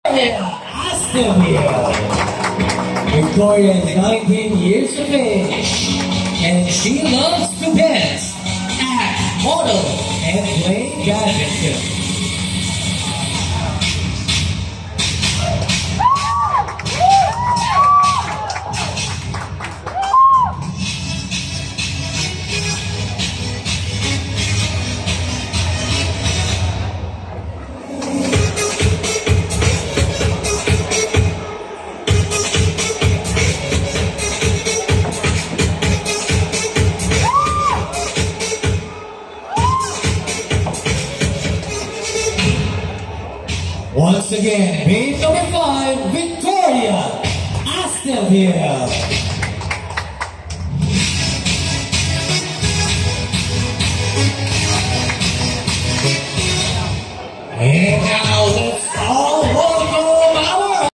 Astemir. Victoria is 19 years of age, and she loves to dance, act, model, and play badminton. Once again, base number 5, Victoria Astelville.